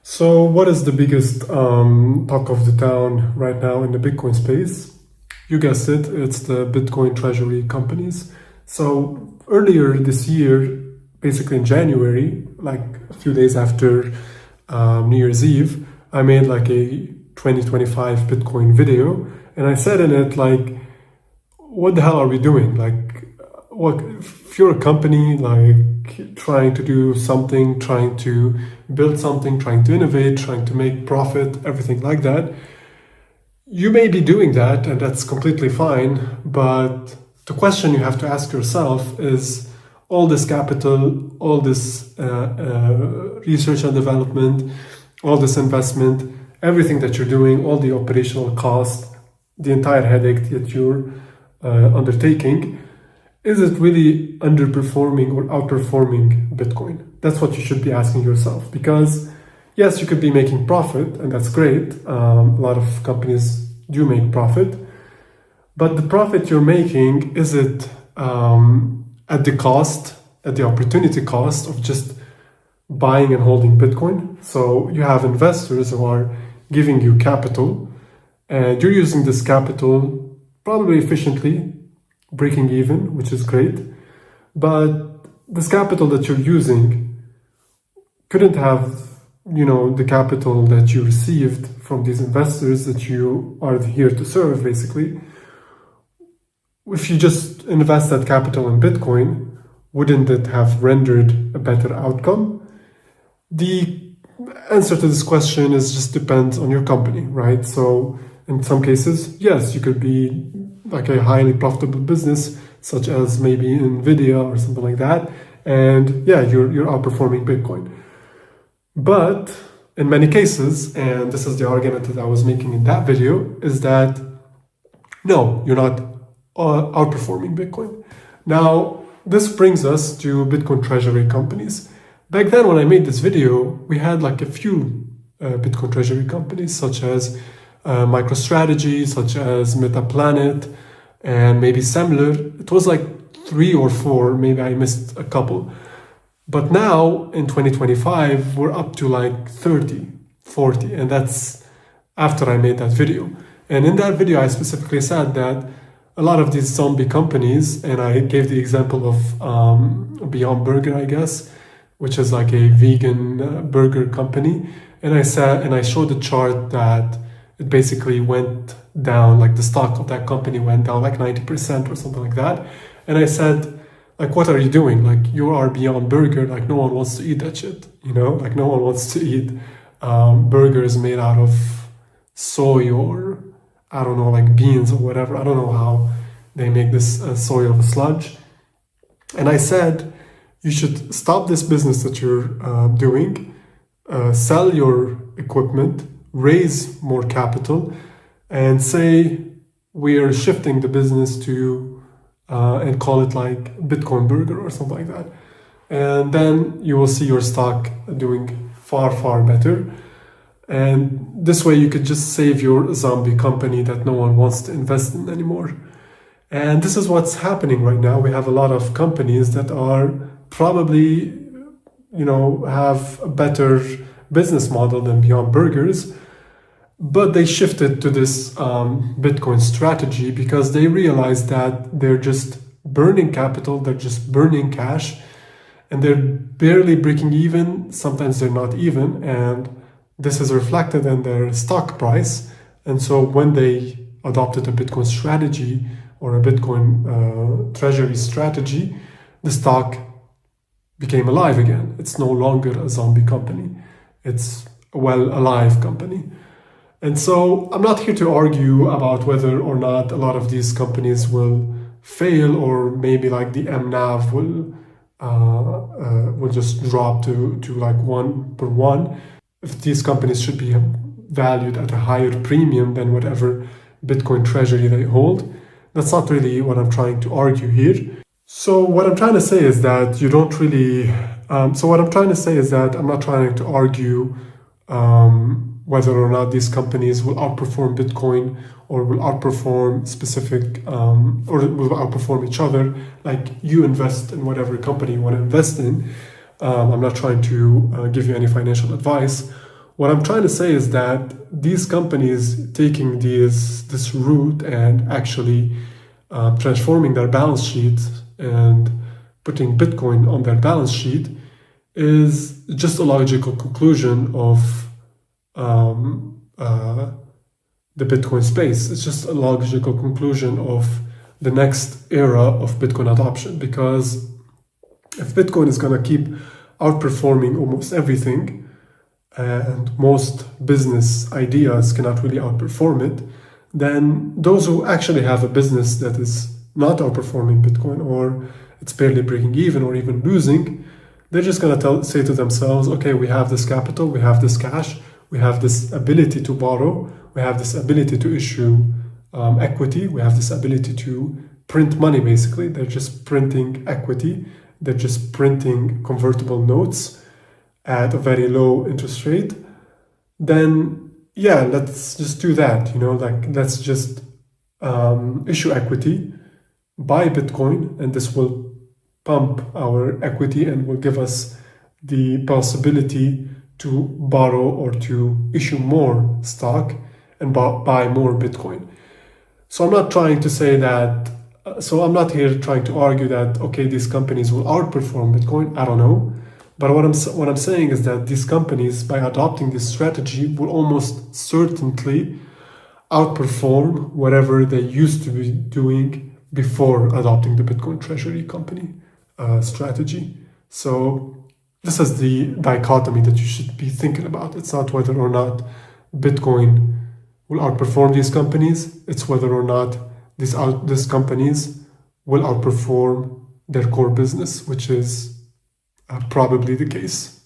So, what is the biggest talk of the town right now in the Bitcoin space? You guessed it, it's the Bitcoin Treasury companies. So, earlier this year, basically in January, like a few days after New Year's Eve, I made like a 2025 Bitcoin video, and I said in it, like, what the hell are we doing? Like, what if you're a company like trying to do something, trying to build something, trying to innovate, trying to make profit, everything like that? You may be doing that, and that's completely fine. But the question you have to ask yourself is all this capital, all this research and development, all this investment, everything that you're doing, all the operational cost, the entire headache that you're undertaking, is it really underperforming or outperforming Bitcoin? That's what you should be asking yourself. Because yes, you could be making profit, and that's great. A lot of companies do make profit, but the profit you're making, is it at the opportunity cost of just buying and holding Bitcoin? So you have investors who are giving you capital, and you're using this capital probably efficiently, breaking even, which is great. But this capital that you're using couldn't have, the capital that you received from these investors that you are here to serve, basically. If you just invest that capital in Bitcoin, wouldn't it have rendered a better outcome? The answer to this question is just depends on your company, right? So in some cases, yes, you could be like a highly profitable business, such as maybe Nvidia or something like that, and yeah, you're outperforming Bitcoin. But in many cases, and this is the argument that I was making in that video, is that no, you're not outperforming Bitcoin. Now, this brings us to Bitcoin Treasury companies. Back then, when I made this video, we had like a few Bitcoin Treasury companies, such as MicroStrategy, such as MetaPlanet, and maybe Semler. It was like 3 or 4, maybe I missed a couple. But now in 2025, we're up to like 30, 40, and that's after I made that video. And in that video, I specifically said that a lot of these zombie companies, and I gave the example of Beyond Burger, I guess, which is like a vegan burger company. And I showed the chart that it basically went down, like the stock of that company went down like 90% or something like that. And I said, like, what are you doing? Like, you are Beyond Burger, like no one wants to eat that shit, like no one wants to eat burgers made out of soy or, I don't know, like beans or whatever. I don't know how they make this soy of a sludge. And I said, you should stop this business that you're doing, sell your equipment, raise more capital, and say we are shifting the business to and call it like Bitcoin Burger or something like that. And then you will see your stock doing far, far better. And this way you could just save your zombie company that no one wants to invest in anymore. And this is what's happening right now. We have a lot of companies that are probably, have a better business model than Beyond Burgers, but they shifted to this Bitcoin strategy because they realized that they're just burning capital, they're just burning cash, and they're barely breaking even. Sometimes they're not even, and this is reflected in their stock price. And so when they adopted a Bitcoin strategy or a Bitcoin treasury strategy, the stock became alive again. It's no longer a zombie company. It's a well-alive company. And so I'm not here to argue about whether or not a lot of these companies will fail, or maybe like the MNAV will just drop to like 1/1. If these companies should be valued at a higher premium than whatever Bitcoin treasury they hold. That's not really what I'm trying to argue here. So what I'm trying to say is that you don't really... what I'm trying to say is that I'm not trying to argue whether or not these companies will outperform Bitcoin or will outperform specific, or will outperform each other. Like, you invest in whatever company you want to invest in. I'm not trying to give you any financial advice. What I'm trying to say is that these companies taking this route and actually transforming their balance sheet and putting Bitcoin on their balance sheet is just a logical conclusion of the Bitcoin space. It's just a logical conclusion of the next era of Bitcoin adoption, because if Bitcoin is going to keep outperforming almost everything, and most business ideas cannot really outperform it, then those who actually have a business that is not outperforming Bitcoin, or it's barely breaking even or even losing, they're just going to say to themselves, okay, we have this capital, we have this cash, we have this ability to borrow, we have this ability to issue equity, we have this ability to print money, basically. They're just printing equity, they're just printing convertible notes at a very low interest rate. Then, yeah, let's just do that, let's just issue equity, buy Bitcoin, and this will pump our equity and will give us the possibility to borrow or to issue more stock and buy more Bitcoin. So I'm not trying to say that, so I'm not here trying to argue that, okay, these companies will outperform Bitcoin. I don't know. But what I'm saying is that these companies, by adopting this strategy, will almost certainly outperform whatever they used to be doing before adopting the Bitcoin Treasury company strategy. So this is the dichotomy that you should be thinking about. It's not whether or not Bitcoin will outperform these companies. It's whether or not these companies will outperform their core business, which is probably the case.